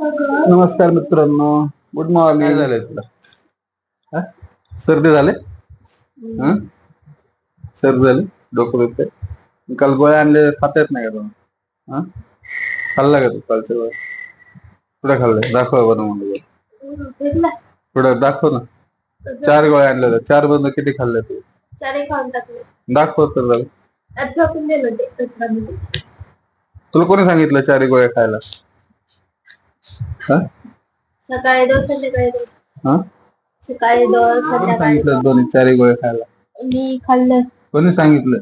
नमस्कार मित्रांनो, good morning. काय झालंय तुला? सर्दी झाले? सर्दी झाली, डोकं दुखतंय. काल गोळ्या आणले, खाता येत नाही का तुम्ही? खाल्ला का तू कालच्या गोळ्या? कुठे खाल्लं? दाखव बरं म्हणलं. पुढे दाखव ना. 4 गोळ्या आणल्या होत्या. 4 बंद किती खाल्ल्या तू? 4 खाऊन टाकले. दाखव तर झालं. फेकून दिलं ते कचऱ्यामध्ये. तुला कोणी सांगितलं 4 गोळ्या खायला? सकाळी 2 संध्याकाळी 2. सकाळी 2 कोणी संध्याकाळी सांगितलं 2 4 गोळ्या खायला? मी खाल्लं. कोणी सांगितलं?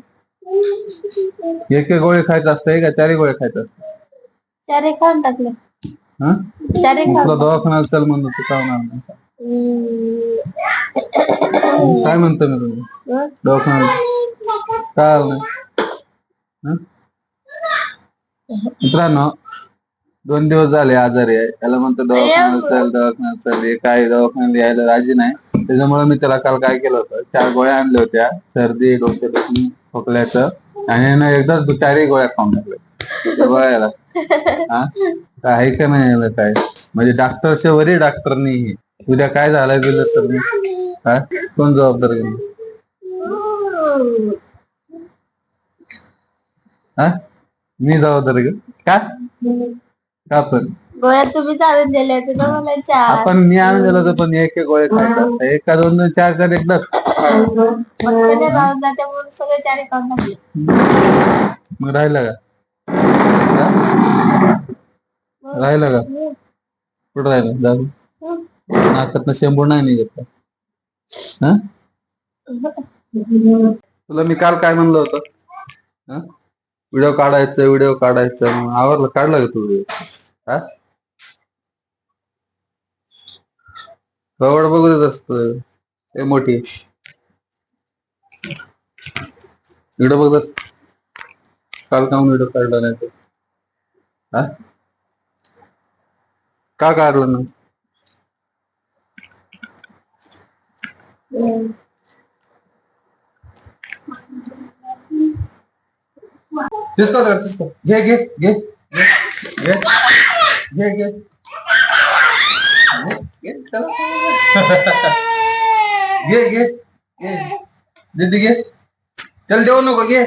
एक गोळे खायचं असतं का 4 गोळ्या खायचं असतं? 4 खाऊन टाकले. 4 तुला दवाखान्यात चल म्हणलं तू का नाही? काय म्हणतो मी तुला दवाखान्यात काय नाही? मित्रांनो, 2 दिवस झाले आजारी आहे. त्याला म्हणतो दवाखान्यात चल काय दवाखान्यात यायला राजी नाही. त्याच्यामुळे मी त्याला काल काय केलं होतं, 4 गोळ्या आणल्या होत्या सर्दी डोक्यात खोकल्याचं, आणि एकदाच 4 गोळ्या खाऊन टाकल्या बघायला. आहे का नाही काय, म्हणजे डॉक्टरच्या वरी डॉक्टर नाही. उद्या काय झालं गेलं तर मी कोण जबाबदार घेऊन? मी जबाबदार घेऊ का? पण गोळ्या तुम्ही चालून दिल्या तुला मला आपण मी आणून दिलं होतं, पण एक गोळे खायचं एका 2 4 कर एकदाच सगळे 4 खाऊन टाकले. मग राहिलं का कुठं राहिलं? जाऊ नाकात शेंबूड नाही निघत का? तुला मी काल काय म्हणलं होतं? व्हिडिओ काढायचं मग आवरलं, काढला का तू व्हिडिओ? कवड बघू देत असतो ते मोठी व्हिडिओ बघत. काल का व्हिडिओ काढला नाही तो? का काढलं ना? तिसको घे घे घे घे घे घे घे घे दीदी घे, चल देऊ नको घे.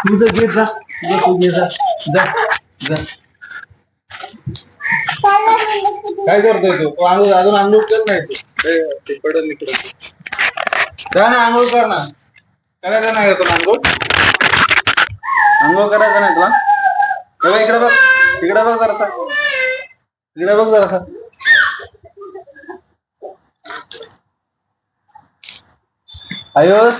तुझं घे जा, तू घे जा. काय करतोय तू? अजून आंघोळ कर नाही तू पडल निकडे जा ना, आंघोळ कर ना. करायचं नाही का तुला आंघोळ करायचं नाही तुला? इकडे बघ, इकडे बघ जरासा, इकडे बघ जरासा. आयुष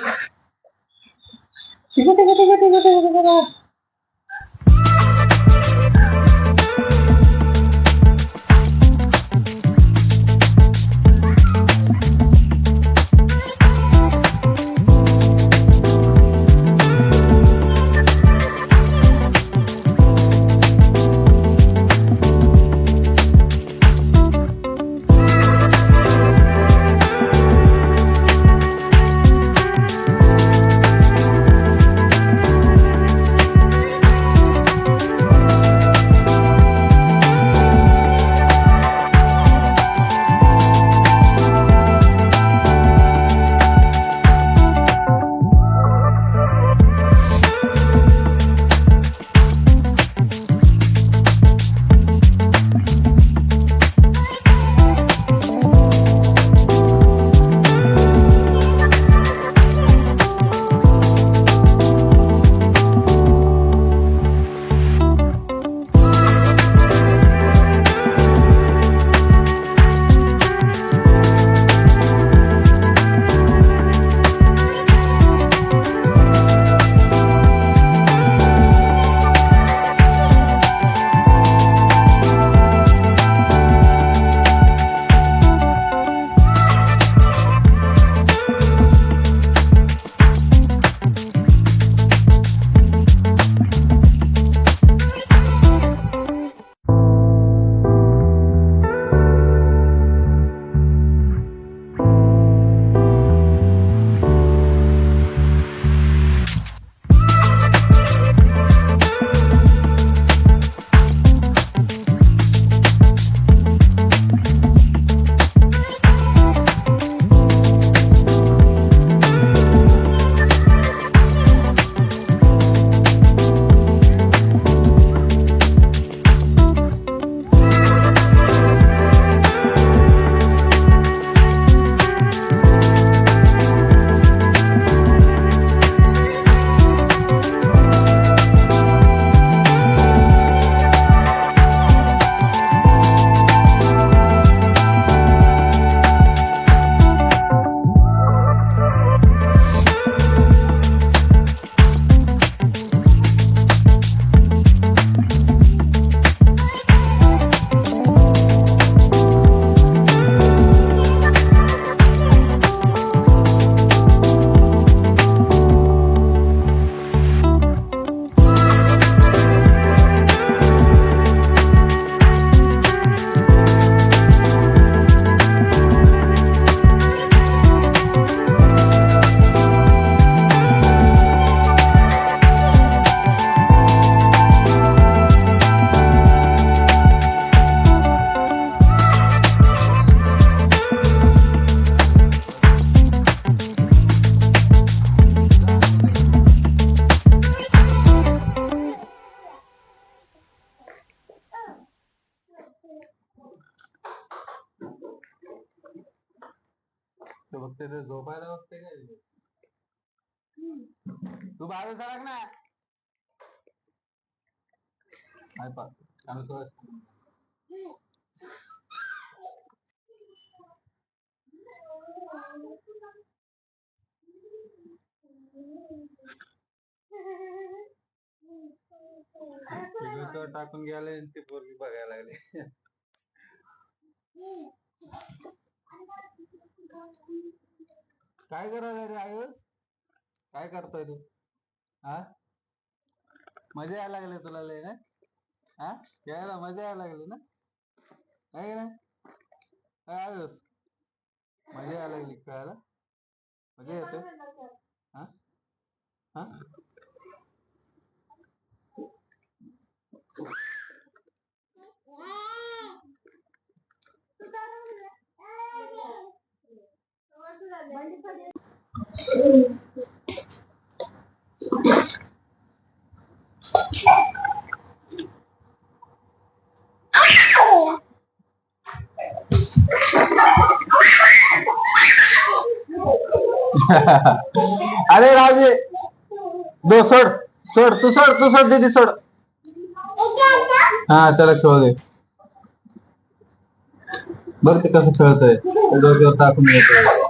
तू बाजू सरक ना. नाही पाहत. आम्ही थोडं- तो टाकून गेले आणि ती पोरगी बघायला लागली. काय करायला रे आयुष? काय करतोय तू? हा, मजा यायला लागली तुला लय ना? हा, खेळायला मजा यायला लागली ना? आहे ना? आयुष, मजा यायला लागली खेळायला? मजा येते? हा हा, अरे राजे, दो सोड. सोड तू, सोड दीदी सोड. हा त्याला खेळू दे. बघ ते कसं खेळतंय. डोक्यावर टाकून येतोय.